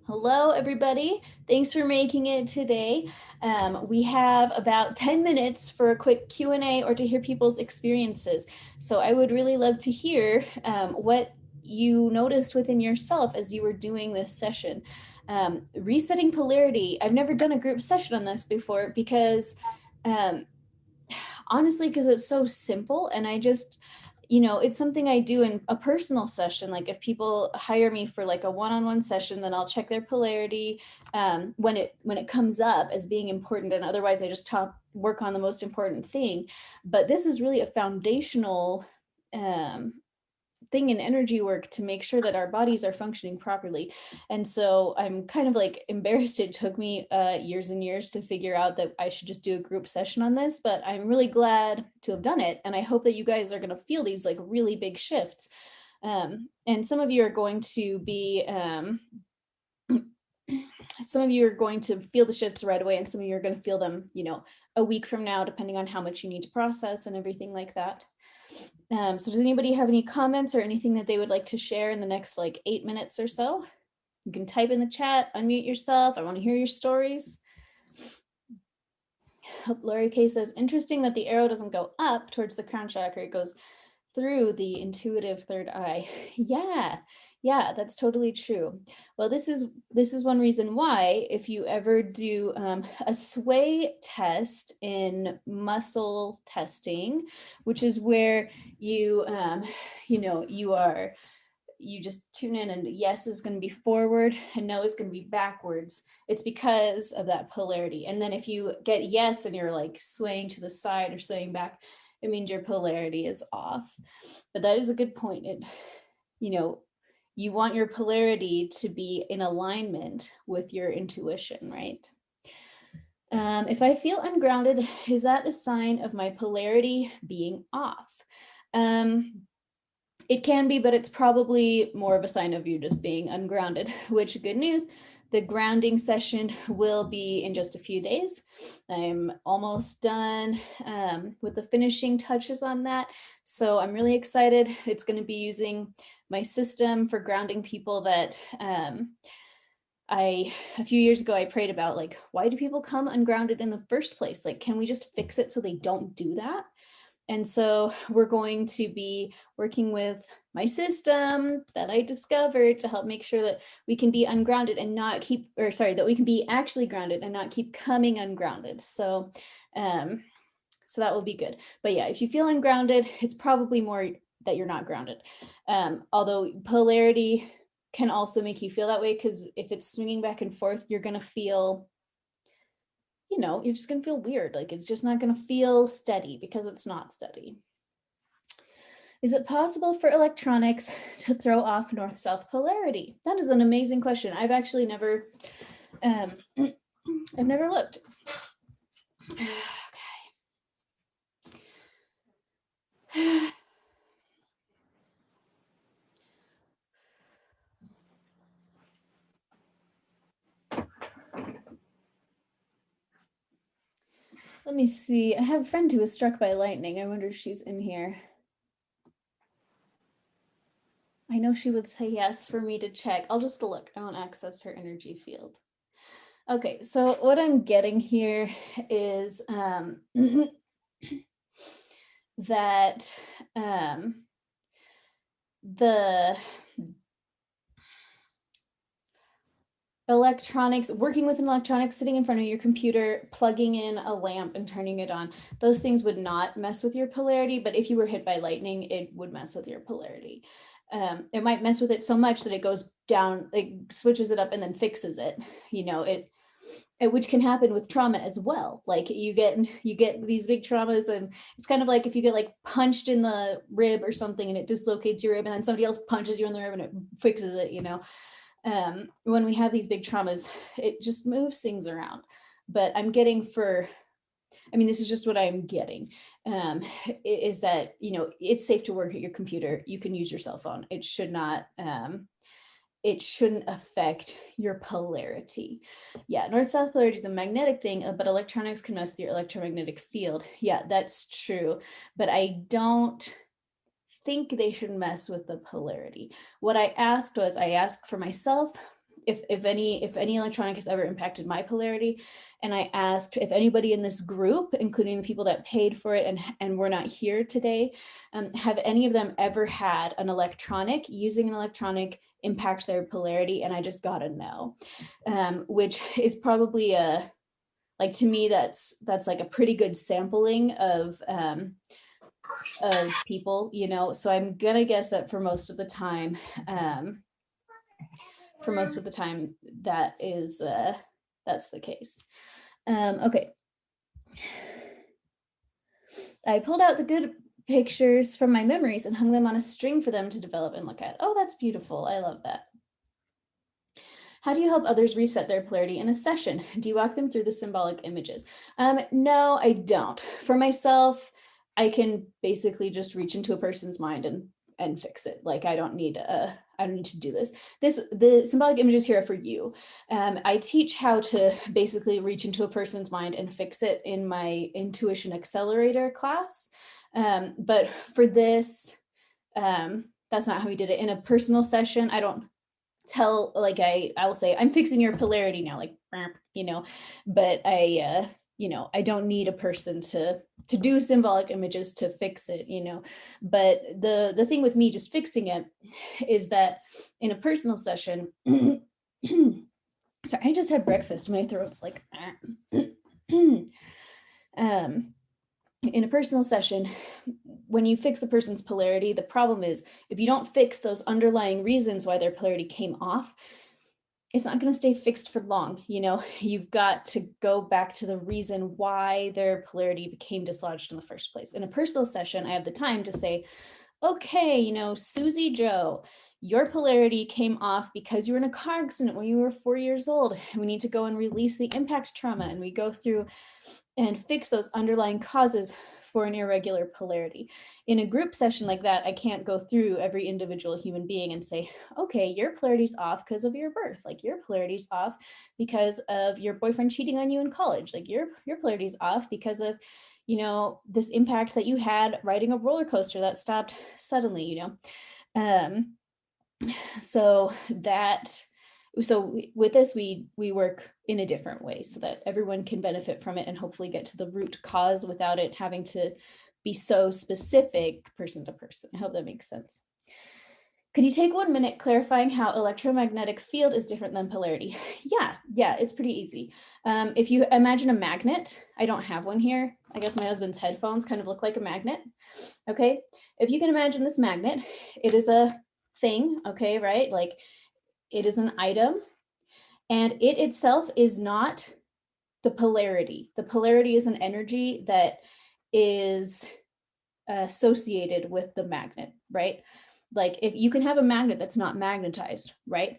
Hello, everybody. Thanks for making it today. We have about 10 minutes for a quick Q&A or to hear people's experiences. So I would really love to hear what you noticed within yourself as you were doing this session. Resetting polarity. I've never done a group session on this before because honestly, because it's so simple and I just, it's something I do in a personal session. Like if people hire me for like a one-on-one session, then I'll check their polarity when it comes up as being important, and otherwise I just work on the most important thing. But this is really a foundational thing in energy work to make sure that our bodies are functioning properly. And so I'm kind of like embarrassed it took me years and years to figure out that I should just do a group session on this, but I'm really glad to have done it. And I hope that you guys are going to feel these like really big shifts. And some of you are going to be some of you are going to feel the shifts right away, and some of you are going to feel them, a week from now, depending on how much you need to process and everything like that. So does anybody have any comments or anything that they would like to share in the next like 8 minutes or so? You can type in the chat, unmute yourself. I want to hear your stories. Lori K says, interesting that the arrow doesn't go up towards the crown chakra. It goes through the intuitive third eye. Yeah, that's totally true. Well, this is one reason why if you ever do a sway test in muscle testing, which is where you you just tune in, and yes is going to be forward and no is going to be backwards. It's because of that polarity. And then if you get yes and you're like swaying to the side or swaying back, it means your polarity is off. But that is a good point. You want your polarity to be in alignment with your intuition, right? If I feel ungrounded, is that a sign of my polarity being off? It can be, but it's probably more of a sign of you just being ungrounded, which, good news, the grounding session will be in just a few days. I'm almost done with the finishing touches on that. So I'm really excited. It's going to be using my system for grounding people that a few years ago, I prayed about, like, why do people come ungrounded in the first place? Like, can we just fix it so they don't do that? And so we're going to be working with my system that I discovered to help make sure that we can be ungrounded and not keep, that we can be actually grounded and not keep coming ungrounded. So, so that will be good. But yeah, if you feel ungrounded, it's probably more that you're not grounded. Although polarity can also make you feel that way, because if it's swinging back and forth, you're going to feel, you're just going to feel weird. Like it's just not going to feel steady because it's not steady. Is it possible for electronics to throw off north-south polarity? That is an amazing question. I've actually never, I've never looked. Okay. Let me see. I have a friend who was struck by lightning. I wonder if she's in here. I know she would say yes for me to check. I'll just look. I won't access her energy field. Okay, so what I'm getting here is that the electronics, working with an electronic, sitting in front of your computer, plugging in a lamp and turning it on, those things would not mess with your polarity. But if you were hit by lightning, it would mess with your polarity. It might mess with it so much that it goes down, it switches it up and then fixes it. Which can happen with trauma as well. Like you get these big traumas, and it's kind of like if you get like punched in the rib or something and it dislocates your rib, and then somebody else punches you in the rib and it fixes it, when we have these big traumas, it just moves things around. But I'm getting this is just what I'm getting, is that, it's safe to work at your computer. You can use your cell phone. It shouldn't affect your polarity. Yeah, north-south polarity is a magnetic thing, but electronics can mess with your electromagnetic field. Yeah, that's true. But I don't think they should mess with the polarity. What I asked for myself, if any electronic has ever impacted my polarity, and I asked if anybody in this group, including the people that paid for it and were not here today, have any of them ever had an electronic, using an electronic, impact their polarity? And I just got a no, which is probably like, to me, that's like a pretty good sampling of people, you know. So I'm gonna guess that for most of the time, that is that's the case. Okay, I pulled out the good pictures from my memories and hung them on a string for them to develop and look at. Oh, that's beautiful. I love that. How do you help others reset their polarity in a session? Do you walk them through the symbolic images? No, I don't. For myself, I can basically just reach into a person's mind and fix it. Like, I don't need to do this. The symbolic images here are for you. I teach how to basically reach into a person's mind and fix it in my Intuition Accelerator class. But for this, that's not how we did it. In a personal session, I don't tell, like, I will say, I'm fixing your polarity now, like, you know, but I don't need a person to do symbolic images to fix it, you know. But the thing with me just fixing it is that in a personal session, sorry, I just had breakfast, my throat's like, in a personal session, when you fix a person's polarity, the problem is if you don't fix those underlying reasons why their polarity came off, it's not going to stay fixed for long. You know, you've got to go back to the reason why their polarity became dislodged in the first place. In a personal session, I have the time to say, okay, you know, Susie Joe, your polarity came off because you were in a car accident when you were 4 years old. We need to go and release the impact trauma, and we go through and fix those underlying causes for an irregular polarity. In a group session like that, I can't go through every individual human being and say, okay, your polarity's off because of your birth. Like, your polarity's off because of your boyfriend cheating on you in college. Like, your polarity's off because of, you know, this impact that you had riding a roller coaster that stopped suddenly, you know. So with this, we work in a different way so that everyone can benefit from it and hopefully get to the root cause without it having to be so specific person to person. I hope that makes sense. Could you take 1 minute clarifying how electromagnetic field is different than polarity? Yeah, it's pretty easy. If you imagine a magnet, I don't have one here. I guess my husband's headphones kind of look like a magnet. Okay, if you can imagine this magnet, it is a thing, okay, right? Like, it is an item, and it itself is not the polarity. The polarity is an energy that is associated with the magnet, right? Like, if you can have a magnet that's not magnetized, right?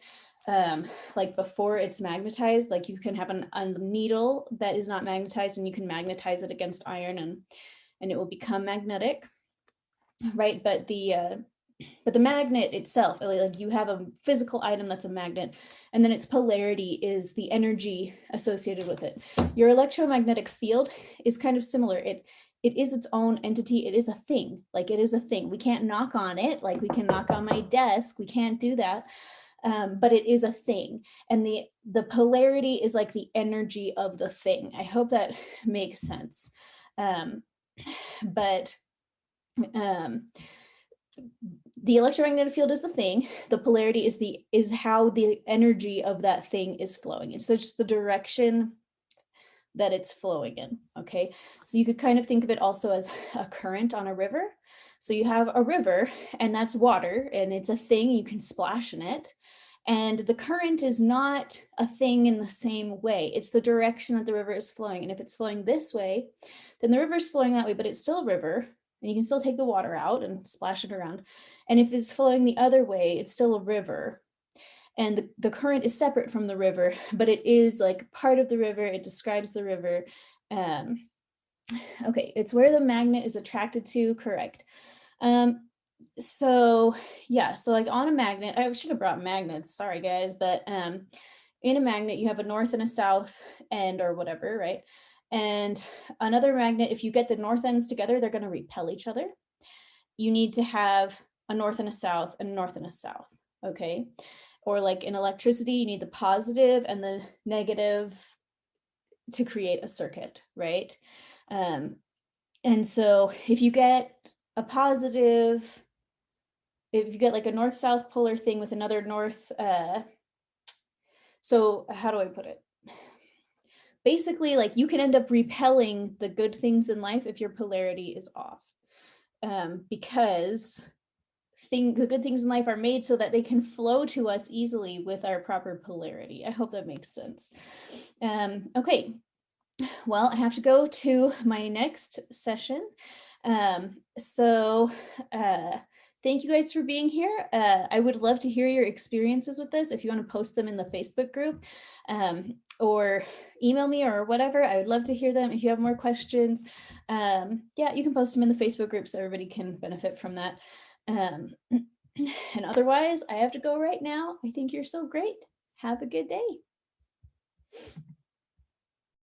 Like, before it's magnetized, like, you can have a needle that is not magnetized, and you can magnetize it against iron, and it will become magnetic, right? But the magnet itself, like, you have a physical item that's a magnet, and then its polarity is the energy associated with it. Your electromagnetic field is kind of similar. It is its own entity. It is a thing. Like, it is a thing. We can't knock on it. Like, we can knock on my desk. We can't do that. But it is a thing. And the polarity is like the energy of the thing. I hope that makes sense. But the electromagnetic field is the thing. The polarity is how the energy of that thing is flowing. It's just the direction that it's flowing in. Okay, so you could kind of think of it also as a current on a river. So you have a river, and that's water, and it's a thing. You can splash in it, and the current is not a thing in the same way. It's the direction that the river is flowing. And if it's flowing this way, then the river is flowing that way, but it's still a river. And you can still take the water out and splash it around. And if it's flowing the other way, it's still a river. And the current is separate from the river, but it is like part of the river. It describes the river. Okay, it's where the magnet is attracted to, correct. So yeah, so like on a magnet, I should have brought magnets, sorry guys, but in a magnet, you have a north and a south end or whatever, right? And another magnet, if you get the north ends together, they're going to repel each other. You need to have a north and a south and a north and a south, okay? or like in electricity, you need the positive and the negative to create a circuit, right? And so if you get a positive, if you get like a north-south polar thing with another north, so how do I put it? Basically, like you can end up repelling the good things in life if your polarity is off, because the good things in life are made so that they can flow to us easily with our proper polarity. I hope that makes sense. Okay, well, I have to go to my next session. So thank you guys for being here. I would love to hear your experiences with this. If you want to post them in the Facebook group, or email me or whatever, I would love to hear them. If you have more questions, yeah, you can post them in the Facebook group so everybody can benefit from that. And otherwise, I have to go right now. I think you're so great. Have a good day.